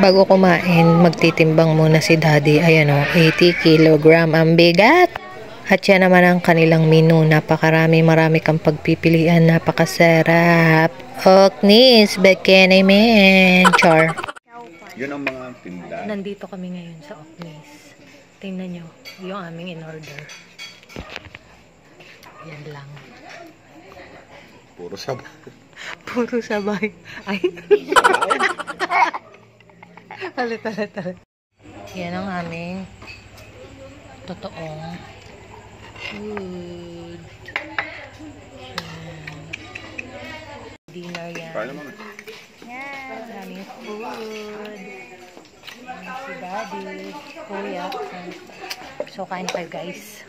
Bago kumain, magtitimbang muna si Daddy. Ayan o, 80 kilogram ang bigat. At yan naman ang kanilang menu. Marami kang pagpipilian. Napakasarap. Oknis, bekenay men. Char. Yun ang mga tinda. Nandito kami ngayon sa Oknis. Tingnan nyo, yung aming in-order. Yan lang. Puro sabay. Puro sabay. Ay. Halit. Yan ang aming totoong food. Dinner yan. Paano mo? Yan, aming food. Si Daddy, Kuya. So, kain tayo guys.